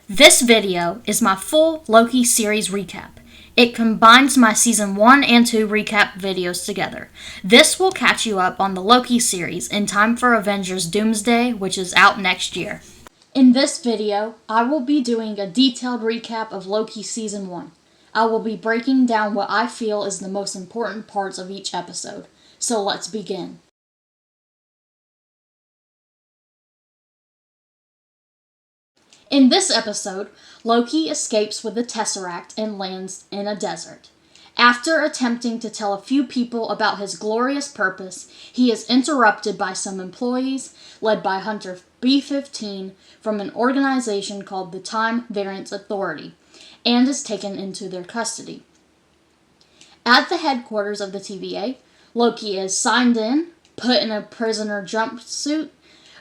This video is my full Loki series recap. It combines my season 1 and 2 recap videos together. This will catch you up on the Loki series in time for Avengers Doomsday, which is out next year. In this video, I will be doing a detailed recap of Loki season 1. I will be breaking down what I feel is the most important parts of each episode. So let's begin. In this episode, Loki escapes with the Tesseract and lands in a desert. After attempting to tell a few people about his glorious purpose, he is interrupted by some employees led by Hunter B-15 from an organization called the Time Variance Authority, and is taken into their custody. At the headquarters of the TVA, Loki is signed in, put in a prisoner jumpsuit,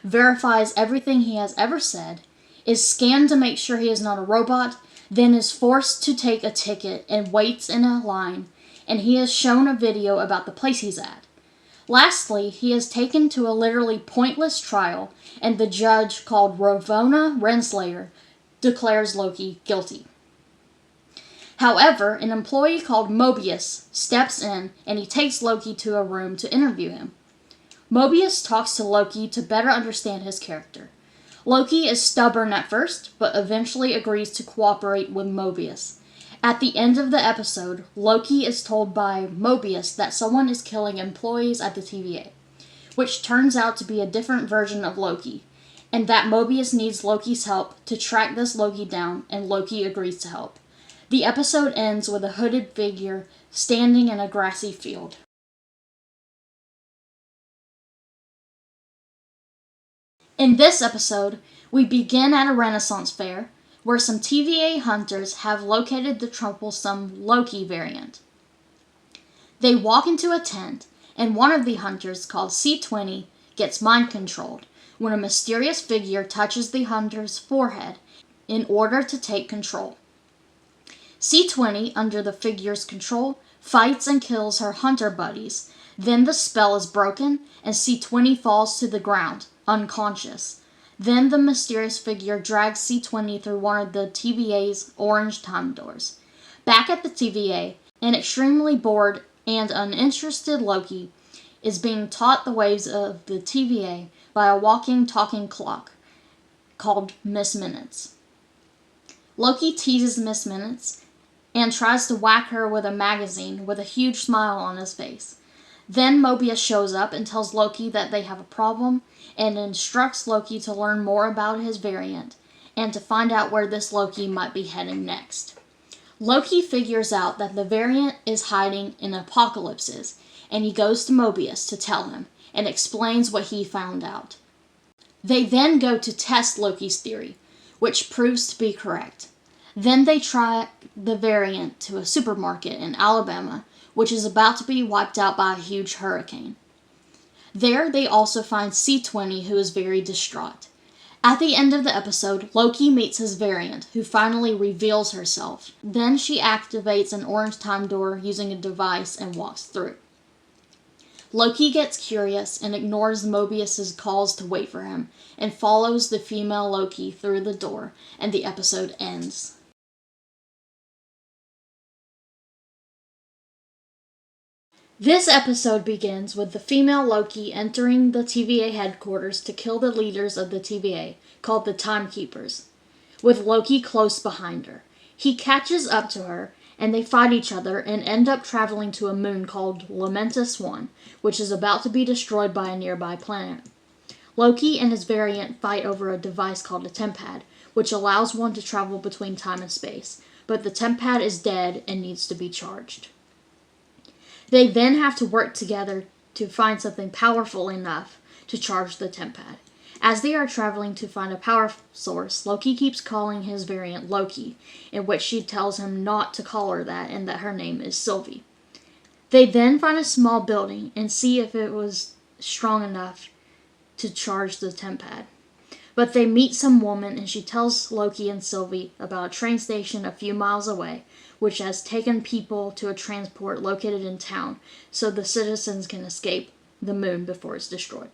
verifies everything he has ever said, is scanned to make sure he is not a robot, then is forced to take a ticket and waits in a line, and he is shown a video about the place he's at. Lastly, he is taken to a literally pointless trial, and the judge, called Ravonna Renslayer, declares Loki guilty. However, an employee called Mobius steps in, and he takes Loki to a room to interview him. Mobius talks to Loki to better understand his character. Loki is stubborn at first, but eventually agrees to cooperate with Mobius. At the end of the episode, Loki is told by Mobius that someone is killing employees at the TVA, which turns out to be a different version of Loki, and that Mobius needs Loki's help to track this Loki down, and Loki agrees to help. The episode ends with a hooded figure standing in a grassy field. In this episode, we begin at a Renaissance fair, where some TVA hunters have located the troublesome Loki variant. They walk into a tent, and one of the hunters, called C-20, gets mind-controlled when a mysterious figure touches the hunter's forehead in order to take control. C-20, under the figure's control, fights and kills her hunter buddies. Then the spell is broken, and C-20 falls to the ground, unconscious. Then the mysterious figure drags C-20 through one of the TVA's orange time doors. Back at the TVA, an extremely bored and uninterested Loki is being taught the ways of the TVA by a walking, talking clock called Miss Minutes. Loki teases Miss Minutes and tries to whack her with a magazine with a huge smile on his face. Then Mobius shows up and tells Loki that they have a problem, and instructs Loki to learn more about his variant, and to find out where this Loki might be heading next. Loki figures out that the variant is hiding in apocalypses, and he goes to Mobius to tell him, and explains what he found out. They then go to test Loki's theory, which proves to be correct. Then they track the variant to a supermarket in Alabama, which is about to be wiped out by a huge hurricane. There, they also find C-20, who is very distraught. At the end of the episode, Loki meets his variant, who finally reveals herself. Then she activates an orange time door using a device and walks through. Loki gets curious and ignores Mobius's calls to wait for him, and follows the female Loki through the door, and the episode ends. This episode begins with the female Loki entering the TVA headquarters to kill the leaders of the TVA, called the Timekeepers, with Loki close behind her. He catches up to her, and they fight each other and end up traveling to a moon called Lamentus 1, which is about to be destroyed by a nearby planet. Loki and his variant fight over a device called a tempad, which allows one to travel between time and space, but the tempad is dead and needs to be charged. They then have to work together to find something powerful enough to charge the tempad. As they are traveling to find a power source, Loki keeps calling his variant Loki, in which she tells him not to call her that and that her name is Sylvie. They then find a small building and see if it was strong enough to charge the tempad. But they meet some woman, and she tells Loki and Sylvie about a train station a few miles away, which has taken people to a transport located in town so the citizens can escape the moon before it's destroyed.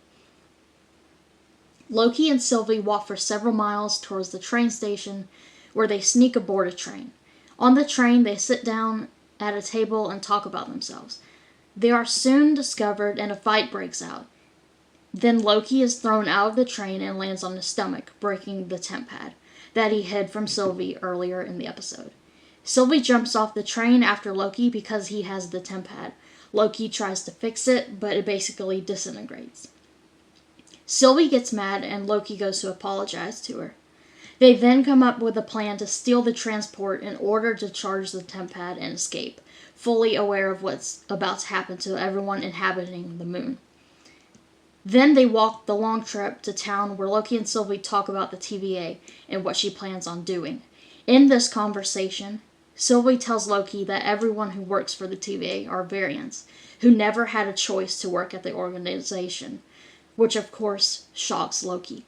Loki and Sylvie walk for several miles towards the train station, where they sneak aboard a train. On the train, they sit down at a table and talk about themselves. They are soon discovered and a fight breaks out. Then Loki is thrown out of the train and lands on his stomach, breaking the temp pad that he hid from Sylvie earlier in the episode. Sylvie jumps off the train after Loki because he has the temp pad. Loki tries to fix it, but it basically disintegrates. Sylvie gets mad and Loki goes to apologize to her. They then come up with a plan to steal the transport in order to charge the temp pad and escape, fully aware of what's about to happen to everyone inhabiting the moon. Then they walk the long trip to town where Loki and Sylvie talk about the TVA and what she plans on doing. In this conversation, Sylvie tells Loki that everyone who works for the TVA are variants, who never had a choice to work at the organization, which of course shocks Loki.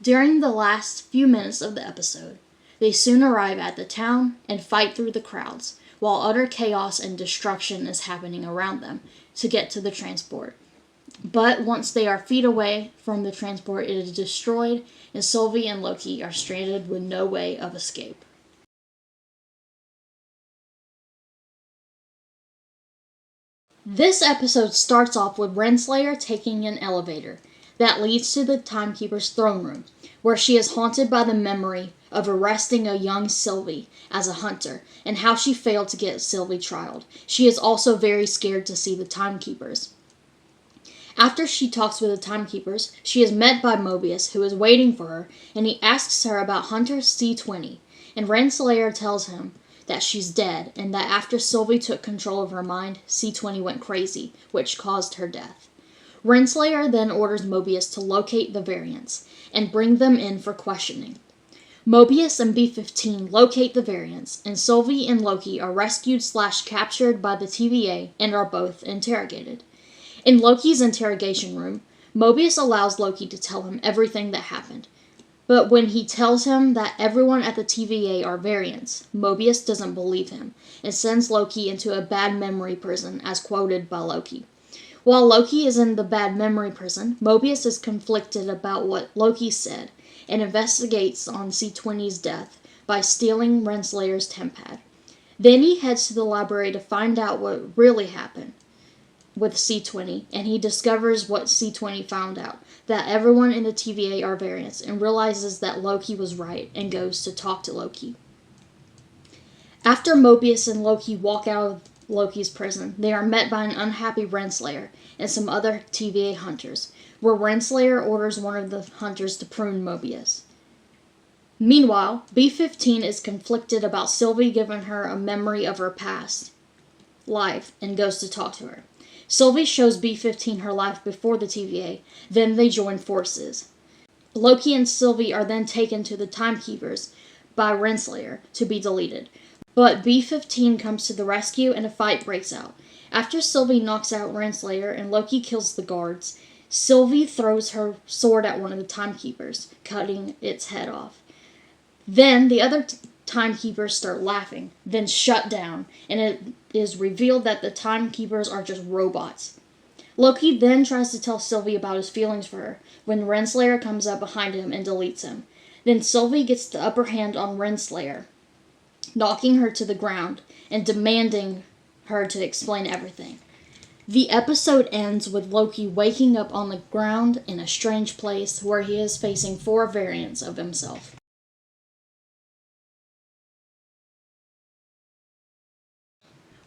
During the last few minutes of the episode, they soon arrive at the town and fight through the crowds, while utter chaos and destruction is happening around them to get to the transport. But once they are feet away from the transport, it is destroyed, and Sylvie and Loki are stranded with no way of escape. This episode starts off with Renslayer taking an elevator that leads to the Timekeeper's throne room, where she is haunted by the memory of arresting a young Sylvie as a hunter, and how she failed to get Sylvie trialed. She is also very scared to see the Timekeepers. After she talks with the Timekeepers, she is met by Mobius, who is waiting for her, and he asks her about Hunter C-20, and Renslayer tells him that she's dead, and that after Sylvie took control of her mind, C-20 went crazy, which caused her death. Renslayer then orders Mobius to locate the variants, and bring them in for questioning. Mobius and B-15 locate the variants, and Sylvie and Loki are rescued/captured by the TVA and are both interrogated. In Loki's interrogation room, Mobius allows Loki to tell him everything that happened. But when he tells him that everyone at the TVA are variants, Mobius doesn't believe him, and sends Loki into a bad memory prison, as quoted by Loki. While Loki is in the bad memory prison, Mobius is conflicted about what Loki said, and investigates on C-20's death by stealing Renslayer's temp pad. Then he heads to the library to find out what really happened with C-20, and he discovers what C-20 found out, that everyone in the TVA are variants, and realizes that Loki was right, and goes to talk to Loki. After Mobius and Loki walk out of Loki's prison, they are met by an unhappy Renslayer and some other TVA hunters, where Renslayer orders one of the hunters to prune Mobius. Meanwhile, B-15 is conflicted about Sylvie giving her a memory of her past life, and goes to talk to her. Sylvie shows B-15 her life before the TVA, then they join forces. Loki and Sylvie are then taken to the Timekeepers by Renslayer to be deleted. But B-15 comes to the rescue and a fight breaks out. After Sylvie knocks out Renslayer and Loki kills the guards, Sylvie throws her sword at one of the Timekeepers, cutting its head off. Then the other Timekeepers start laughing, then shut down, and it is revealed that the Timekeepers are just robots. Loki then tries to tell Sylvie about his feelings for her, when Renslayer comes up behind him and deletes him. Then Sylvie gets the upper hand on Renslayer, knocking her to the ground and demanding her to explain everything. The episode ends with Loki waking up on the ground in a strange place where he is facing 4 variants of himself.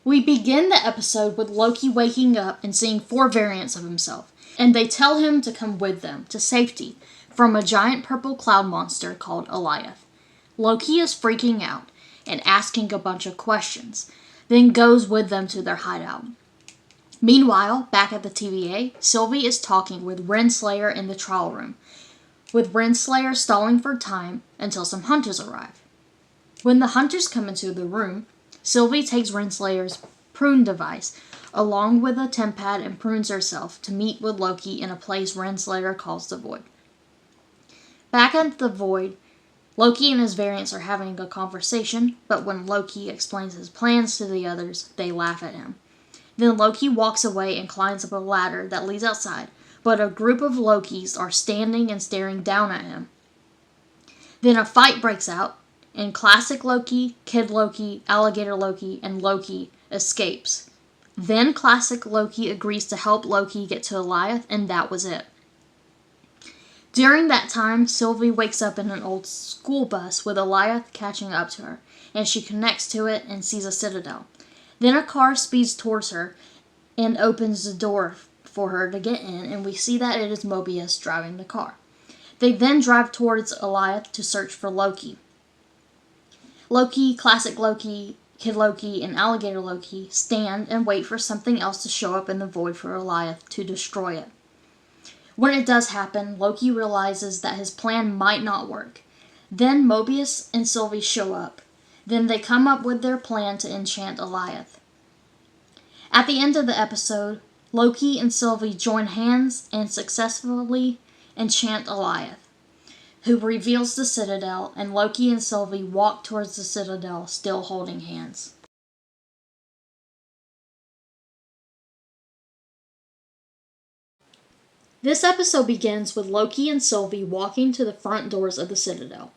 We begin the episode with Loki waking up and seeing 4 variants of himself, and they tell him to come with them to safety from a giant purple cloud monster called Eliath. Loki is freaking out and asking a bunch of questions, then goes with them to their hideout. Meanwhile, back at the TVA, Sylvie is talking with Renslayer in the trial room, with Renslayer stalling for time until some hunters arrive. When the hunters come into the room, Sylvie takes Renslayer's prune device, along with a temp pad, and prunes herself to meet with Loki in a place Renslayer calls the Void. Back at the Void, Loki and his variants are having a conversation, but when Loki explains his plans to the others, they laugh at him. Then Loki walks away and climbs up a ladder that leads outside, but a group of Lokis are standing and staring down at him. Then a fight breaks out, and Classic Loki, Kid Loki, Alligator Loki, and Loki escapes. Then Classic Loki agrees to help Loki get to Goliath, and that was it. During that time, Sylvie wakes up in an old school bus with Goliath catching up to her, and she connects to it and sees a citadel. Then a car speeds towards her and opens the door for her to get in, and we see that it is Mobius driving the car. They then drive towards Goliath to search for Loki. Loki, Classic Loki, Kid Loki, and Alligator Loki stand and wait for something else to show up in the void for Goliath to destroy it. When it does happen, Loki realizes that his plan might not work. Then Mobius and Sylvie show up. Then they come up with their plan to enchant Goliath. At the end of the episode, Loki and Sylvie join hands and successfully enchant Goliath, who reveals the citadel, and Loki and Sylvie walk towards the citadel, still holding hands. This episode begins with Loki and Sylvie walking to the front doors of the citadel.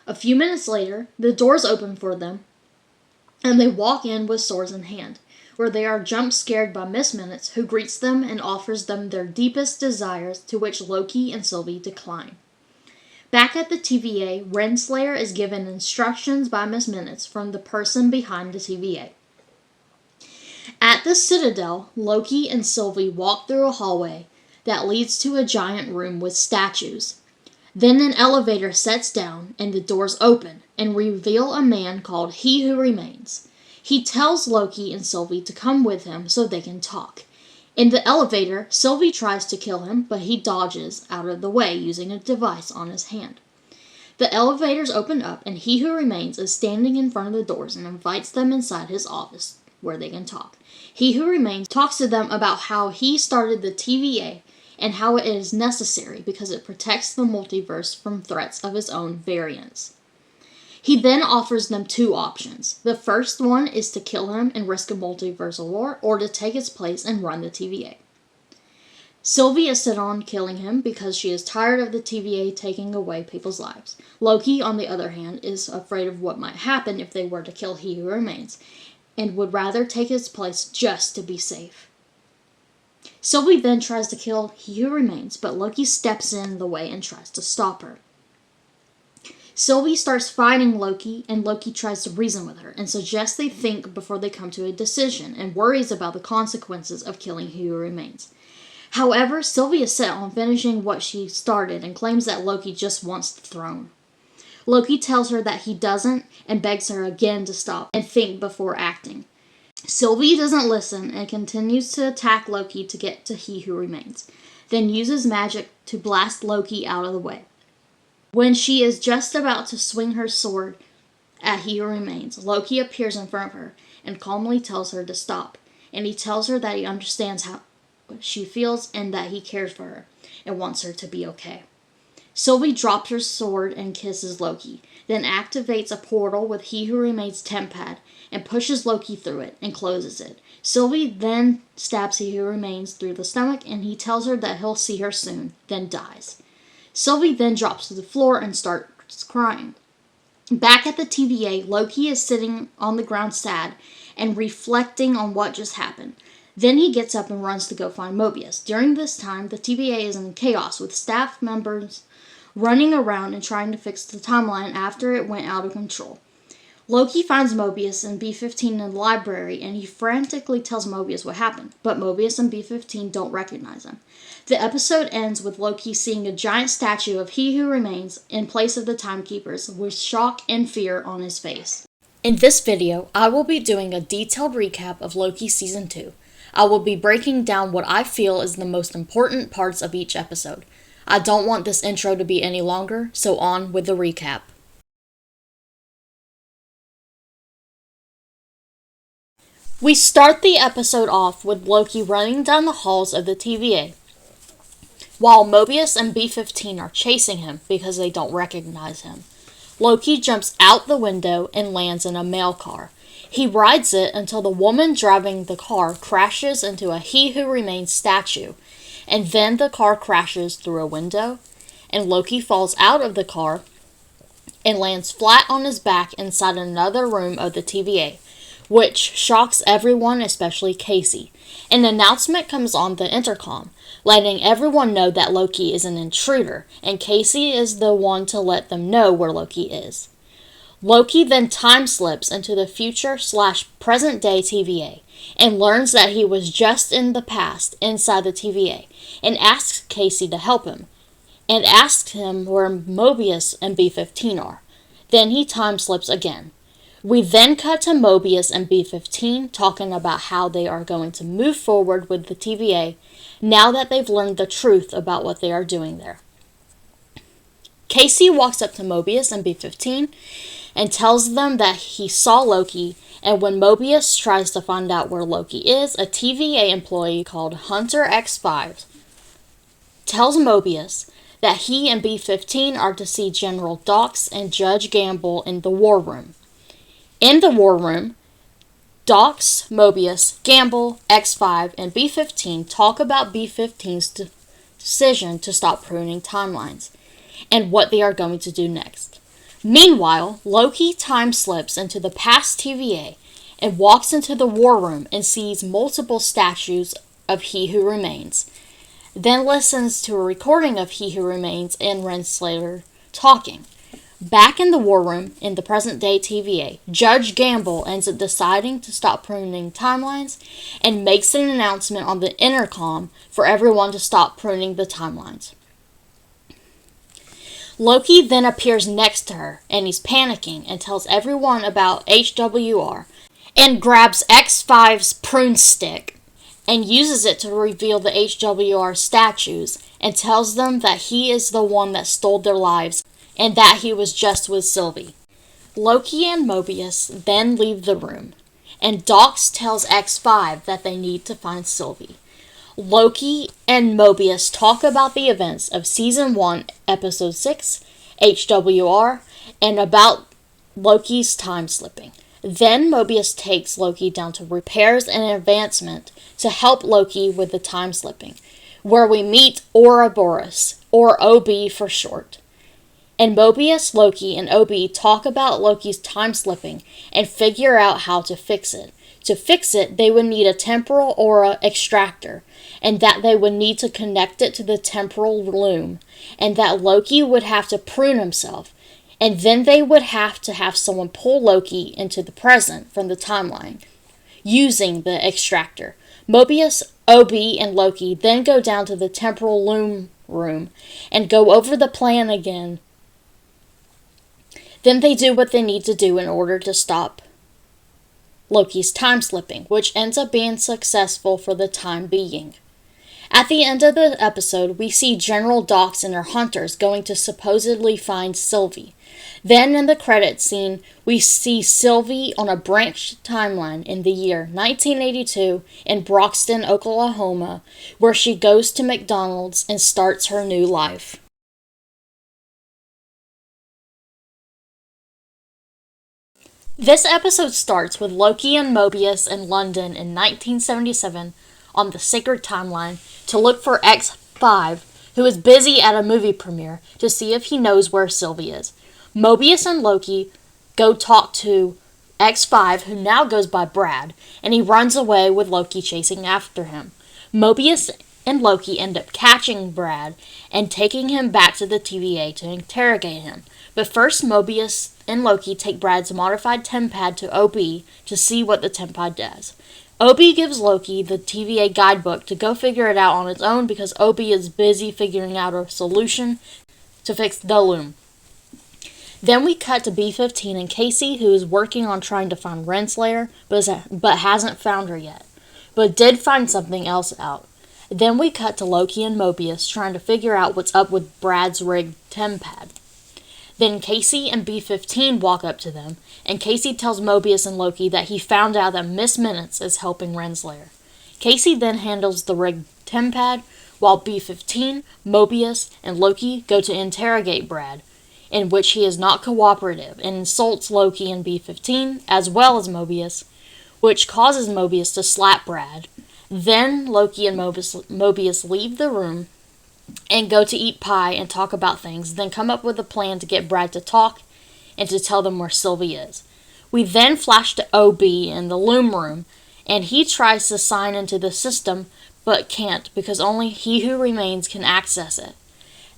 A few minutes later, the doors open for them, and they walk in with swords in hand, where they are jump-scared by Miss Minutes, who greets them and offers them their deepest desires, to which Loki and Sylvie decline. Back at the TVA, Renslayer is given instructions by Miss Minutes from the person behind the TVA. At the Citadel, Loki and Sylvie walk through a hallway that leads to a giant room with statues. Then an elevator sets down and the doors open and reveal a man called He Who Remains. He tells Loki and Sylvie to come with him so they can talk. In the elevator, Sylvie tries to kill him, but he dodges out of the way using a device on his hand. The elevators open up and He Who Remains is standing in front of the doors and invites them inside his office where they can talk. He Who Remains talks to them about how he started the TVA and how it is necessary because it protects the multiverse from threats of his own variants. He then offers them two options. The first one is to kill him and risk a multiversal war, or to take his place and run the TVA. Sylvie is set on killing him because she is tired of the TVA taking away people's lives. Loki, on the other hand, is afraid of what might happen if they were to kill He Who Remains, and would rather take his place just to be safe. Sylvie then tries to kill He Who Remains, but Loki steps in the way and tries to stop her. Sylvie starts fighting Loki, and Loki tries to reason with her and suggests they think before they come to a decision, and worries about the consequences of killing He Who Remains. However, Sylvie is set on finishing what she started and claims that Loki just wants the throne. Loki tells her that he doesn't and begs her again to stop and think before acting. Sylvie doesn't listen and continues to attack Loki to get to He Who Remains, then uses magic to blast Loki out of the way. When she is just about to swing her sword at He Who Remains, Loki appears in front of her and calmly tells her to stop, and he tells her that he understands how she feels and that he cares for her and wants her to be okay. Sylvie drops her sword and kisses Loki, then activates a portal with He Who Remains' temp pad and pushes Loki through it and closes it. Sylvie then stabs He Who Remains through the stomach, and he tells her that he'll see her soon, then dies. Sylvie then drops to the floor and starts crying. Back at the TVA, Loki is sitting on the ground sad and reflecting on what just happened. Then he gets up and runs to go find Mobius. During this time, the TVA is in chaos with staff members running around and trying to fix the timeline after it went out of control. Loki finds Mobius and B-15 in the library, and he frantically tells Mobius what happened, but Mobius and B-15 don't recognize him. The episode ends with Loki seeing a giant statue of He Who Remains in place of the Timekeepers, with shock and fear on his face. In this video, I will be doing a detailed recap of Loki Season 2. I will be breaking down what I feel is the most important parts of each episode. I don't want this intro to be any longer, so on with the recap. We start the episode off with Loki running down the halls of the TVA, while Mobius and B-15 are chasing him because they don't recognize him. Loki jumps out the window and lands in a mail car. He rides it until the woman driving the car crashes into a He Who Remains statue, and then the car crashes through a window, and Loki falls out of the car and lands flat on his back inside another room of the TVA, which shocks everyone, especially Casey. An announcement comes on the intercom, letting everyone know that Loki is an intruder, and Casey is the one to let them know where Loki is. Loki then time slips into the future/present day TVA and learns that he was just in the past inside the TVA and asks Casey to help him and asks him where Mobius and B-15 are. Then he time slips again. We then cut to Mobius and B-15 talking about how they are going to move forward with the TVA now that they've learned the truth about what they are doing there. Casey walks up to Mobius and B-15 and tells them that he saw Loki, and when Mobius tries to find out where Loki is, a TVA employee called Hunter X5 tells Mobius that he and B-15 are to see General Dox and Judge Gamble in the war room. In the war room, Dox, Mobius, Gamble, X5, and B-15 talk about B-15's decision to stop pruning timelines and what they are going to do next. Meanwhile, Loki time slips into the past TVA and walks into the war room and sees multiple statues of He Who Remains. Then listens to a recording of He Who Remains and Renslayer talking. Back in the war room, in the present-day TVA, Judge Gamble ends up deciding to stop pruning timelines and makes an announcement on the intercom for everyone to stop pruning the timelines. Loki then appears next to her, and he's panicking and tells everyone about HWR, and grabs X5's prune stick and uses it to reveal the HWR statues and tells them that he is the one that stole their lives and that he was just with Sylvie. Loki and Mobius then leave the room, and Dox tells X5 that they need to find Sylvie. Loki and Mobius talk about the events of Season 1, Episode 6, HWR, and about Loki's time slipping. Then Mobius takes Loki down to repairs and advancement to help Loki with the time slipping, where we meet Ouroboros, or OB for short. And Mobius, Loki, and OB talk about Loki's time slipping and figure out how to fix it. To fix it, they would need a temporal aura extractor, and that they would need to connect it to the temporal loom, and that Loki would have to prune himself, and then they would have to have someone pull Loki into the present from the timeline, using the extractor. Mobius, OB, and Loki then go down to the temporal loom room and go over the plan again. Then they do what they need to do in order to stop Loki's time slipping, which ends up being successful for the time being. At the end of the episode, we see General Dox and her hunters going to supposedly find Sylvie. Then in the credits scene, we see Sylvie on a branched timeline in the year 1982 in Broxton, Oklahoma, where she goes to McDonald's and starts her new life. This episode starts with Loki and Mobius in London in 1977 on the Sacred Timeline to look for X5, who is busy at a movie premiere, to see if he knows where Sylvie is. Mobius and Loki go talk to X5, who now goes by Brad, and he runs away with Loki chasing after him. Mobius and Loki end up catching Brad and taking him back to the TVA to interrogate him. But first, Mobius and Loki take Brad's modified tempad to OB to see what the tempad does. OB gives Loki the TVA guidebook to go figure it out on its own because OB is busy figuring out a solution to fix the loom. Then we cut to B-15 and Casey, who is working on trying to find Renslayer, but hasn't found her yet, but did find something else out. Then we cut to Loki and Mobius trying to figure out what's up with Brad's rigged tempad. Then Casey and B-15 walk up to them, and Casey tells Mobius and Loki that he found out that Miss Minutes is helping Renslayer. Casey then handles the rigged tempad, while B-15, Mobius, and Loki go to interrogate Brad, in which he is not cooperative and insults Loki and B-15, as well as Mobius, which causes Mobius to slap Brad. Then Loki and Mobius leave the room and go to eat pie and talk about things, then come up with a plan to get Brad to talk and to tell them where Sylvie is. We then flash to OB in the loom room, and he tries to sign into the system, but can't because only he who remains can access it.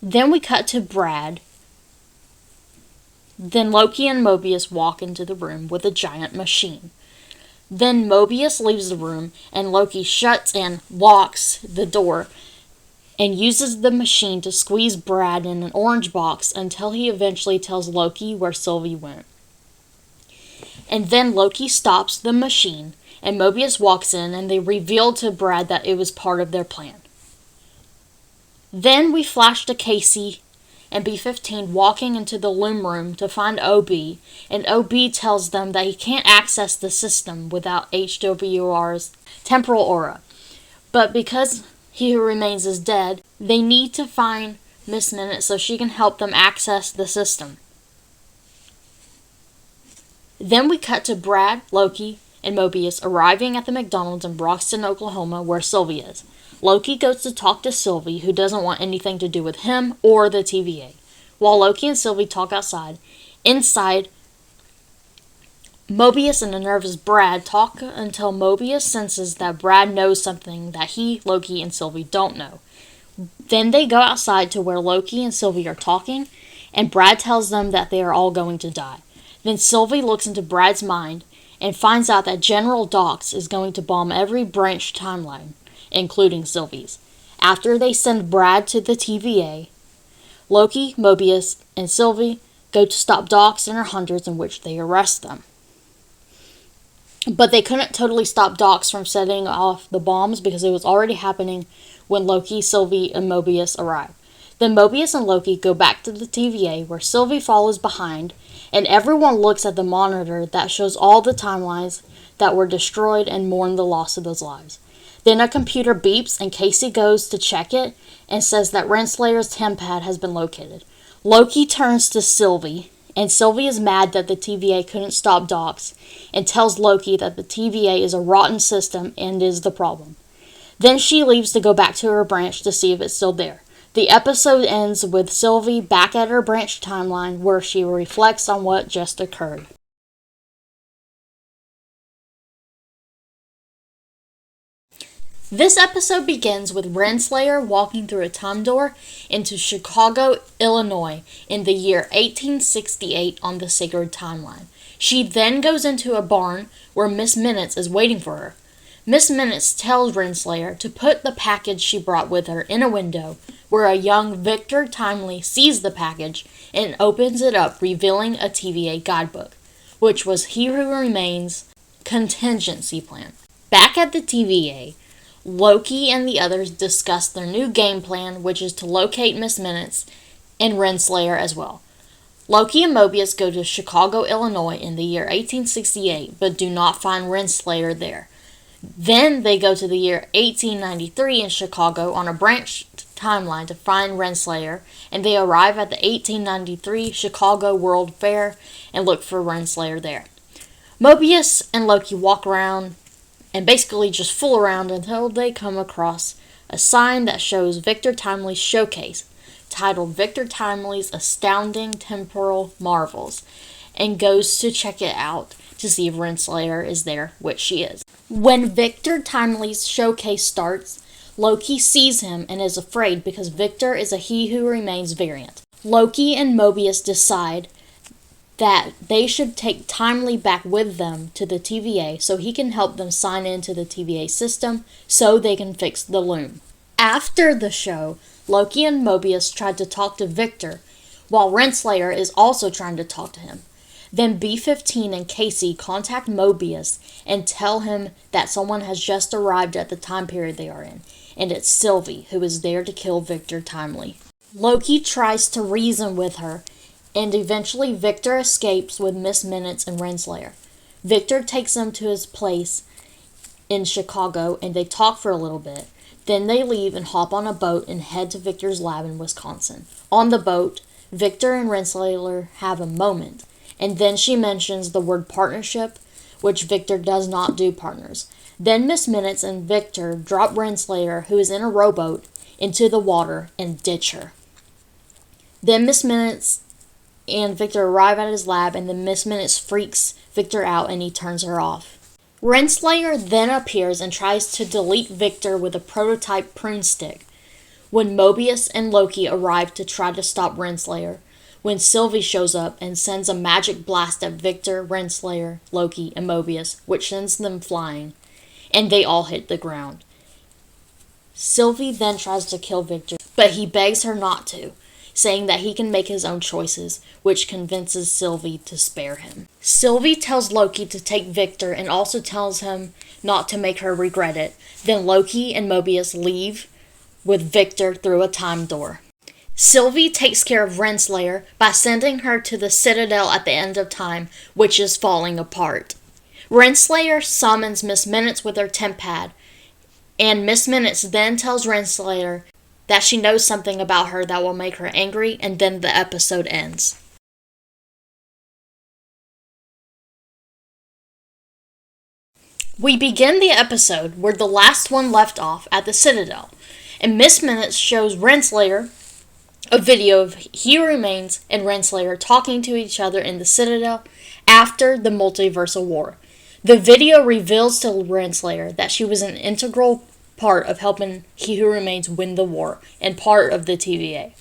Then we cut to Brad. Then Loki and Mobius walk into the room with a giant machine. Then Mobius leaves the room, and Loki shuts and locks the door and uses the machine to squeeze Brad in an orange box until he eventually tells Loki where Sylvie went. And then Loki stops the machine, and Mobius walks in, and they reveal to Brad that it was part of their plan. Then we flash to Casey and B-15 walking into the loom room to find OB, and OB tells them that he can't access the system without HWR's temporal aura. But because he who remains is dead, they need to find Miss Minute so she can help them access the system. Then we cut to Brad, Loki, and Mobius arriving at the McDonald's in Broxton, Oklahoma, where Sylvie is. Loki goes to talk to Sylvie, who doesn't want anything to do with him or the TVA. While Loki and Sylvie talk outside, inside, Mobius and a nervous Brad talk until Mobius senses that Brad knows something that he, Loki, and Sylvie don't know. Then they go outside to where Loki and Sylvie are talking, and Brad tells them that they are all going to die. Then Sylvie looks into Brad's mind and finds out that General Dox is going to bomb every branch timeline, including Sylvie's. After they send Brad to the TVA, Loki, Mobius, and Sylvie go to stop Dox and her hunters, in which they arrest them. But they couldn't totally stop Dox from setting off the bombs because it was already happening when Loki, Sylvie, and Mobius arrive. Then Mobius and Loki go back to the TVA, where Sylvie follows behind, and everyone looks at the monitor that shows all the timelines that were destroyed and mourn the loss of those lives. Then a computer beeps, and Casey goes to check it and says that Renslayer's TemPad has been located. Loki turns to Sylvie, and Sylvie is mad that the TVA couldn't stop Dox, and tells Loki that the TVA is a rotten system and is the problem. Then she leaves to go back to her branch to see if it's still there. The episode ends with Sylvie back at her branch timeline, where she reflects on what just occurred. This episode begins with Renslayer walking through a time door into Chicago, Illinois in the year 1868 on the Sacred Timeline. She then goes into a barn where Miss Minutes is waiting for her. Miss Minutes tells Renslayer to put the package she brought with her in a window, where a young Victor Timely sees the package and opens it up, revealing a TVA guidebook, which was He Who Remains' contingency plan. Back at the TVA, Loki and the others discuss their new game plan, which is to locate Miss Minutes and Renslayer as well. Loki and Mobius go to Chicago, Illinois in the year 1868, but do not find Renslayer there. Then they go to the year 1893 in Chicago on a branch timeline to find Renslayer, and they arrive at the 1893 Chicago World Fair and look for Renslayer there. Mobius and Loki walk around and basically just fool around until they come across a sign that shows Victor Timely's showcase, titled Victor Timely's Astounding Temporal Marvels, and goes to check it out to see if Renslayer is there, which she is. When Victor Timely's showcase starts, Loki sees him and is afraid because Victor is a He Who Remains variant. Loki and Mobius decide that they should take Timely back with them to the TVA so he can help them sign into the TVA system so they can fix the loom. After the show, Loki and Mobius tried to talk to Victor, while Renslayer is also trying to talk to him. Then B-15 and Casey contact Mobius and tell him that someone has just arrived at the time period they are in, and it's Sylvie, who is there to kill Victor Timely. Loki tries to reason with her, and eventually Victor escapes with Miss Minutes and Renslayer. Victor takes them to his place in Chicago, and they talk for a little bit. Then they leave and hop on a boat and head to Victor's lab in Wisconsin. On the boat, Victor and Renslayer have a moment, and then she mentions the word partnership, which Victor does not do partners. Then Miss Minutes and Victor drop Renslayer, who is in a rowboat, into the water and ditch her. Then Miss Minutes and Victor arrive at his lab, and then Miss Minutes freaks Victor out and he turns her off. Renslayer then appears and tries to delete Victor with a prototype prune stick. When Mobius and Loki arrive to try to stop Renslayer, when Sylvie shows up and sends a magic blast at Victor, Renslayer, Loki, and Mobius, which sends them flying, and they all hit the ground. Sylvie then tries to kill Victor, but he begs her not to, saying that he can make his own choices, which convinces Sylvie to spare him. Sylvie tells Loki to take Victor and also tells him not to make her regret it. Then Loki and Mobius leave with Victor through a time door. Sylvie takes care of Renslayer by sending her to the Citadel at the end of time, which is falling apart. Renslayer summons Miss Minutes with her temp pad, and Miss Minutes then tells Renslayer that she knows something about her that will make her angry, and then the episode ends. We begin the episode where the last one left off at the Citadel, and Miss Minutes shows Renslayer a video of He Who Remains and Renslayer talking to each other in the Citadel after the Multiversal War. The video reveals to Renslayer that she was an integral part of helping He Who Remains win the war and part of the TVA.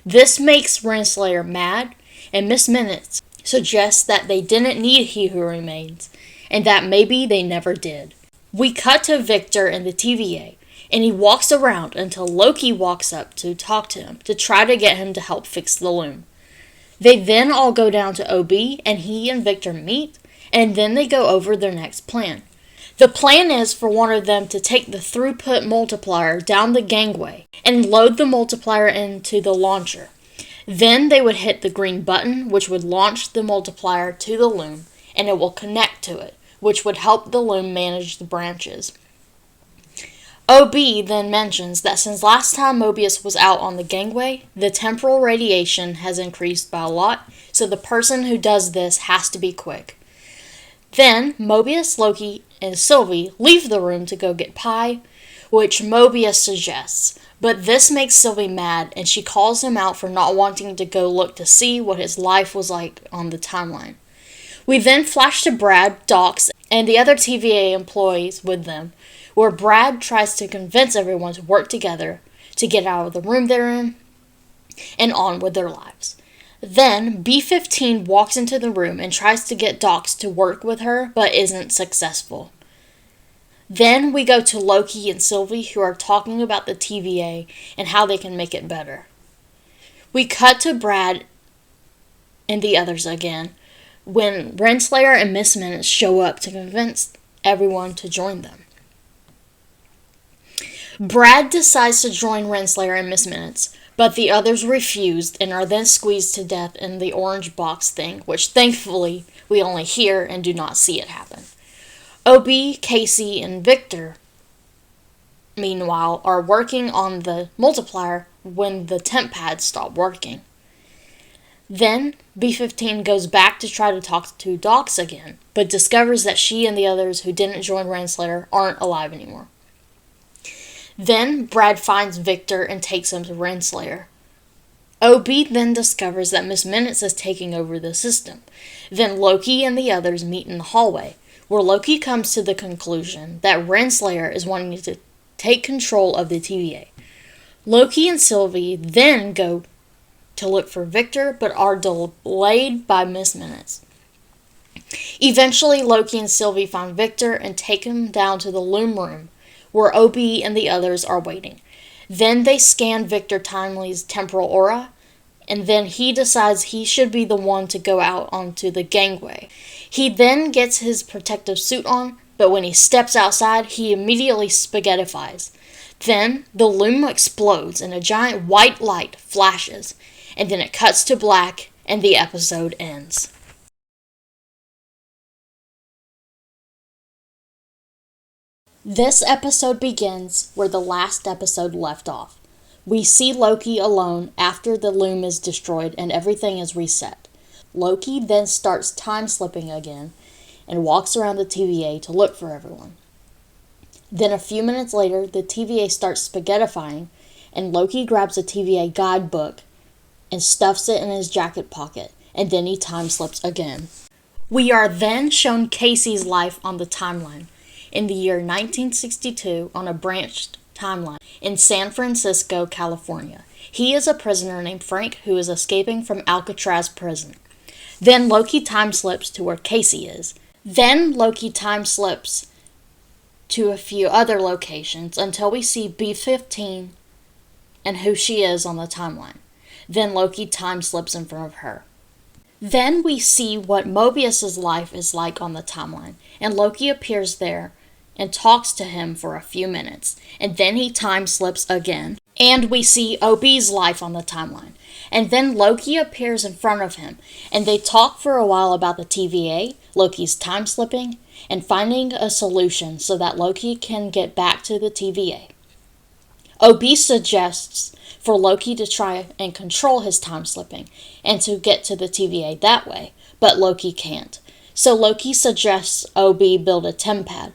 This makes Renslayer mad, and Miss Minutes suggests that they didn't need He Who Remains, and that maybe they never did. We cut to Victor in the TVA, and he walks around until Loki walks up to talk to him to try to get him to help fix the loom. They then all go down to OB, and he and Victor meet, and then they go over their next plan. The plan is for one of them to take the throughput multiplier down the gangway and load the multiplier into the launcher. Then they would hit the green button, which would launch the multiplier to the loom, and it will connect to it, which would help the loom manage the branches. OB then mentions that since last time Mobius was out on the gangway, the temporal radiation has increased by a lot, so the person who does this has to be quick. Then, Mobius, Loki, and Sylvie leave the room to go get pie, which Mobius suggests, but this makes Sylvie mad, and she calls him out for not wanting to go look to see what his life was like on the timeline. We then flash to Brad, Docs, and the other TVA employees with them, where Brad tries to convince everyone to work together to get out of the room they're in and on with their lives. Then, B-15 walks into the room and tries to get Docs to work with her, but isn't successful. Then we go to Loki and Sylvie, who are talking about the TVA and how they can make it better. We cut to Brad and the others again, when Renslayer and Miss Minutes show up to convince everyone to join them. Brad decides to join Renslayer and Miss Minutes, but the others refused and are then squeezed to death in the orange box thing, which thankfully we only hear and do not see it happen. OB, Casey, and Victor, meanwhile, are working on the multiplier when the temp pads stop working. Then, B-15 goes back to try to talk to Docs again, but discovers that she and the others who didn't join Renslayer aren't alive anymore. Then, Brad finds Victor and takes him to Renslayer. OB then discovers that Miss Minutes is taking over the system. Then Loki and the others meet in the hallway, where Loki comes to the conclusion that Renslayer is wanting to take control of the TVA. Loki and Sylvie then go to look for Victor, but are delayed by Miss Minutes. Eventually, Loki and Sylvie find Victor and take him down to the loom room, where OB and the others are waiting. Then they scan Victor Timely's temporal aura, and then he decides he should be the one to go out onto the gangway. He then gets his protective suit on, but when he steps outside, he immediately spaghettifies. Then, the loom explodes and a giant white light flashes, and then it cuts to black, and the episode ends. This episode begins where the last episode left off. We see Loki alone after the loom is destroyed and everything is reset. Loki then starts time-slipping again and walks around the TVA to look for everyone. Then a few minutes later, the TVA starts spaghettifying, and Loki grabs a TVA guidebook and stuffs it in his jacket pocket, and then he time slips again. We are then shown Casey's life on the timeline in the year 1962 on a branched timeline in San Francisco, California. He is a prisoner named Frank who is escaping from Alcatraz prison. Then Loki time slips to where Casey is. Then Loki time slips to a few other locations until we see B-15 and who she is on the timeline. Then Loki time slips in front of her. Then we see what Mobius's life is like on the timeline, and Loki appears there and talks to him for a few minutes, and then he time slips again. And we see OB's life on the timeline, and then Loki appears in front of him, and they talk for a while about the TVA, Loki's time slipping, and finding a solution so that Loki can get back to the TVA. OB suggests for Loki to try and control his time slipping and to get to the TVA that way, but Loki can't. So Loki suggests OB build a TemPad,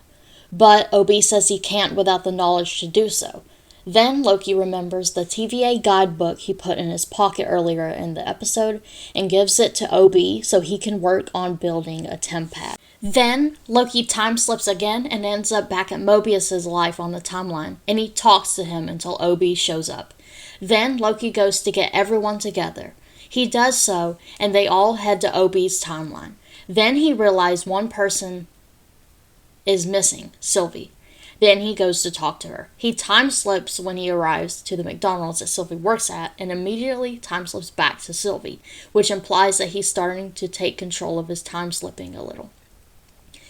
but OB says he can't without the knowledge to do so. Then Loki remembers the TVA guidebook he put in his pocket earlier in the episode and gives it to OB so he can work on building a TemPad. Then Loki time slips again and ends up back at Mobius's life on the timeline, and he talks to him until OB shows up. Then Loki goes to get everyone together. He does so, and they all head to OB's timeline. Then he realizes one person is missing, Sylvie. Then he goes to talk to her. He time slips when he arrives to the McDonald's that Sylvie works at and immediately time slips back to Sylvie, which implies that he's starting to take control of his time slipping a little.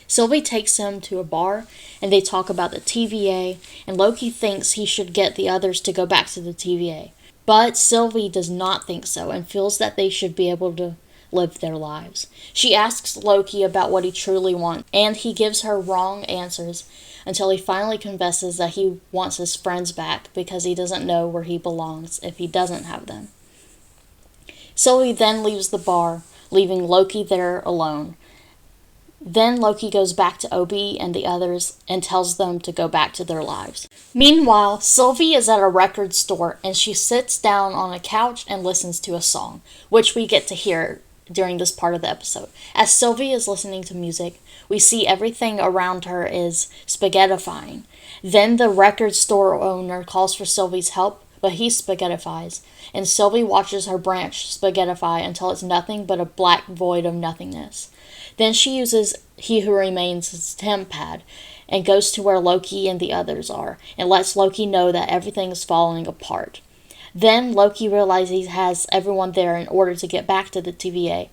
Sylvie takes him to a bar and they talk about the TVA, and Loki thinks he should get the others to go back to the TVA. But Sylvie does not think so and feels that they should be able to live their lives. She asks Loki about what he truly wants, and he gives her wrong answers until he finally confesses that he wants his friends back because he doesn't know where he belongs if he doesn't have them. Sylvie then leaves the bar, leaving Loki there alone. Then Loki goes back to OB and the others and tells them to go back to their lives. Meanwhile, Sylvie is at a record store and she sits down on a couch and listens to a song, which we get to hear during this part of the episode. As Sylvie is listening to music, we see everything around her is spaghettifying. Then the record store owner calls for Sylvie's help, but he spaghettifies, and Sylvie watches her branch spaghettify until it's nothing but a black void of nothingness. Then she uses He Who Remains' TemPad and goes to where Loki and the others are, and lets Loki know that everything is falling apart. Then Loki realizes he has everyone there in order to get back to the TVA,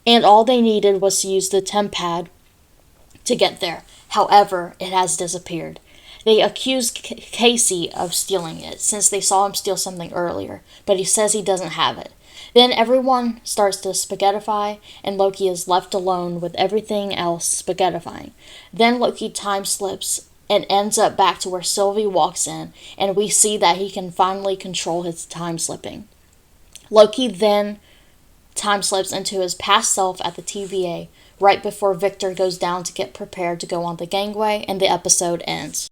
and all they needed was to use the TemPad to get there. However, it has disappeared. They accuse Casey of stealing it, since they saw him steal something earlier, but he says he doesn't have it. Then everyone starts to spaghettify, and Loki is left alone with everything else spaghettifying. Then Loki time slips and ends up back to where Sylvie walks in, and we see that he can finally control his time slipping. Loki then time slips into his past self at the TVA, right before Victor goes down to get prepared to go on the gangway, and the episode ends.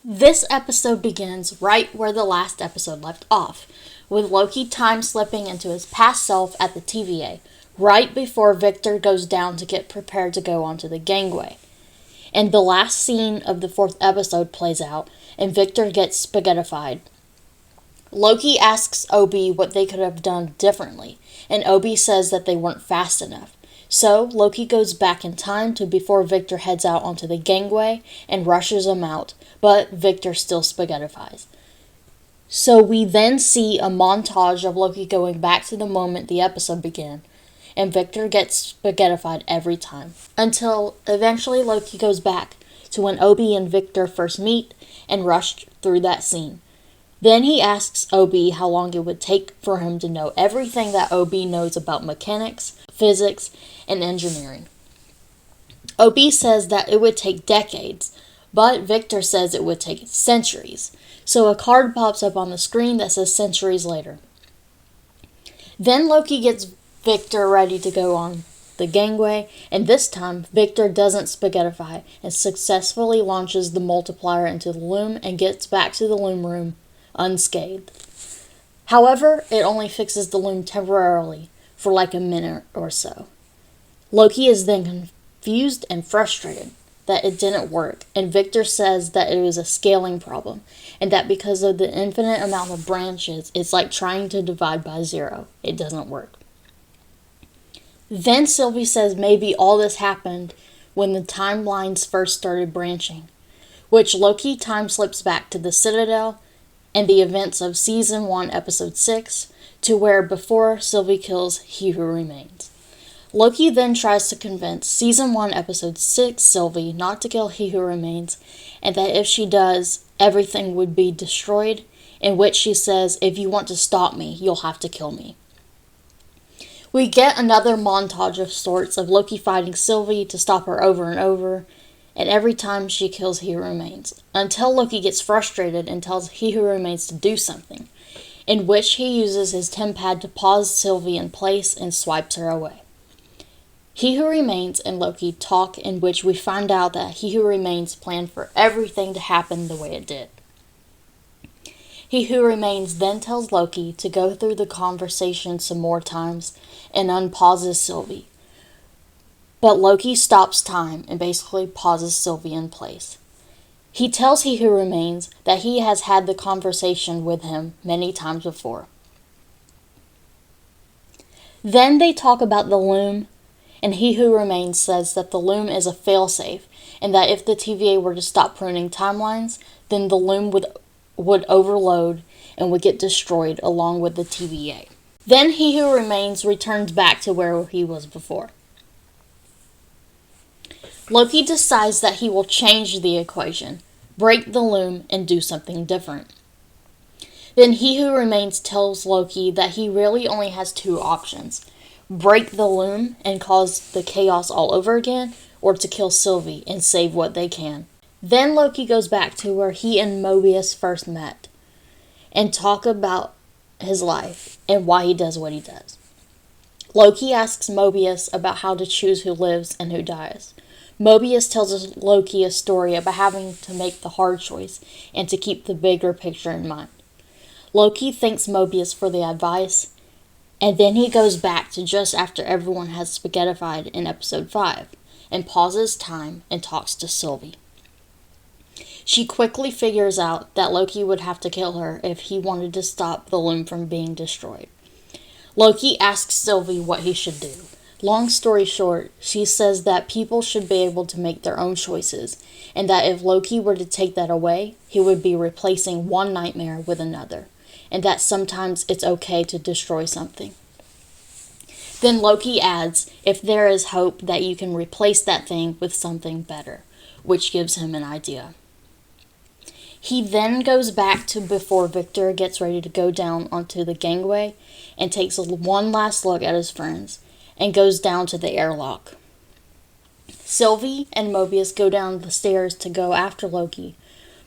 This episode begins right where the last episode left off, with Loki time slipping into his past self at the TVA, right before Victor goes down to get prepared to go onto the gangway. And the last scene of the 4th episode plays out, and Victor gets spaghettified. Loki asks OB what they could have done differently, and OB says that they weren't fast enough. So Loki goes back in time to before Victor heads out onto the gangway and rushes him out, but Victor still spaghettifies. So we then see a montage of Loki going back to the moment the episode began, and Victor gets spaghettified every time, until eventually Loki goes back to when OB and Victor first meet and rushed through that scene. Then he asks OB how long it would take for him to know everything that OB knows about mechanics, physics, and engineering. OB says that it would take decades, but Victor says it would take centuries. So a card pops up on the screen that says centuries later. Then Loki gets Victor ready to go on the gangway, and this time Victor doesn't spaghettify and successfully launches the multiplier into the loom and gets back to the loom room unscathed. However, it only fixes the loom temporarily for like a minute or so. Loki is then confused and frustrated that it didn't work, and Victor says that it was a scaling problem, and that because of the infinite amount of branches, it's like trying to divide by 0. It doesn't work. Then Sylvie says maybe all this happened when the timelines first started branching, which Loki time slips back to the Citadel and the events of Season 1, Episode 6, to where before Sylvie kills He Who Remains. Loki then tries to convince Season 1, Episode 6 Sylvie not to kill He Who Remains, and that if she does, everything would be destroyed, in which she says, if you want to stop me, you'll have to kill me. We get another montage of sorts of Loki fighting Sylvie to stop her over and over, and every time she kills He Who Remains, until Loki gets frustrated and tells He Who Remains to do something, in which he uses his TemPad to pause Sylvie in place and swipes her away. He Who Remains and Loki talk, in which we find out that He Who Remains planned for everything to happen the way it did. He Who Remains then tells Loki to go through the conversation some more times and unpauses Sylvie. But Loki stops time and basically pauses Sylvie in place. He tells He Who Remains that he has had the conversation with him many times before. Then they talk about the loom, and He Who Remains says that the loom is a failsafe, and that if the TVA were to stop pruning timelines, then the loom would overload and would get destroyed along with the TVA. Then He Who Remains returns back to where he was before. Loki decides that he will change the equation, break the loom, and do something different. Then He Who Remains tells Loki that he really only has 2 options: break the loom and cause the chaos all over again, or to kill Sylvie and save what they can. Then Loki goes back to where he and Mobius first met and talk about his life and why he does what he does. Loki asks Mobius about how to choose who lives and who dies. Mobius tells Loki a story about having to make the hard choice and to keep the bigger picture in mind. Loki thanks Mobius for the advice, and then he goes back to just after everyone has spaghettified in episode 5, and pauses time and talks to Sylvie. She quickly figures out that Loki would have to kill her if he wanted to stop the loom from being destroyed. Loki asks Sylvie what he should do. Long story short, she says that people should be able to make their own choices, and that if Loki were to take that away, he would be replacing one nightmare with another, and that sometimes it's okay to destroy something. Then Loki adds, if there is hope that you can replace that thing with something better, which gives him an idea. He then goes back to before Victor gets ready to go down onto the gangway and takes one last look at his friends and goes down to the airlock. Sylvie and Mobius go down the stairs to go after Loki,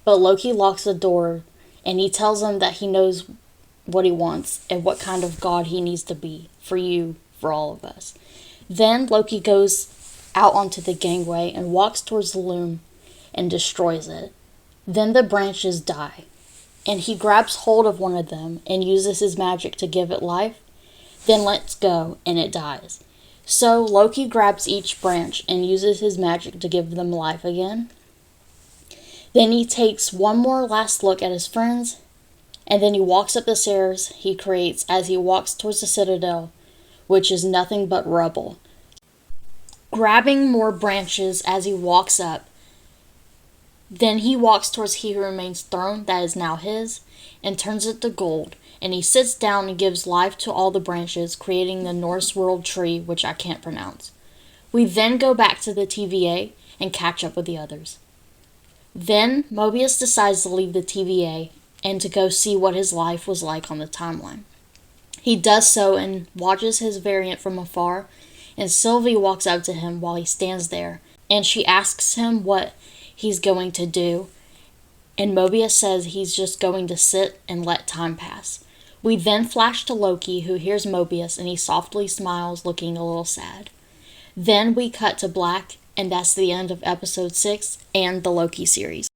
but Loki locks the door and he tells them that he knows what he wants and what kind of god he needs to be for you, for all of us. Then Loki goes out onto the gangway and walks towards the loom and destroys it. Then the branches die, and he grabs hold of one of them and uses his magic to give it life, then lets go and it dies. So Loki grabs each branch and uses his magic to give them life again. Then he takes one more last look at his friends, and then he walks up the stairs he creates as he walks towards the Citadel, which is nothing but rubble. Grabbing more branches as he walks up, then he walks towards He Who Remains' throne that is now his, and turns it to gold, and he sits down and gives life to all the branches, creating the Norse world tree, which I can't pronounce. We then go back to the TVA and catch up with the others. Then Mobius decides to leave the TVA and to go see what his life was like on the timeline. He does so and watches his variant from afar, and Sylvie walks up to him while he stands there, and she asks him what he's going to do, and Mobius says he's just going to sit and let time pass. We then flash to Loki, who hears Mobius, and he softly smiles, looking a little sad. Then we cut to black, and that's the end of episode 6 and the Loki series.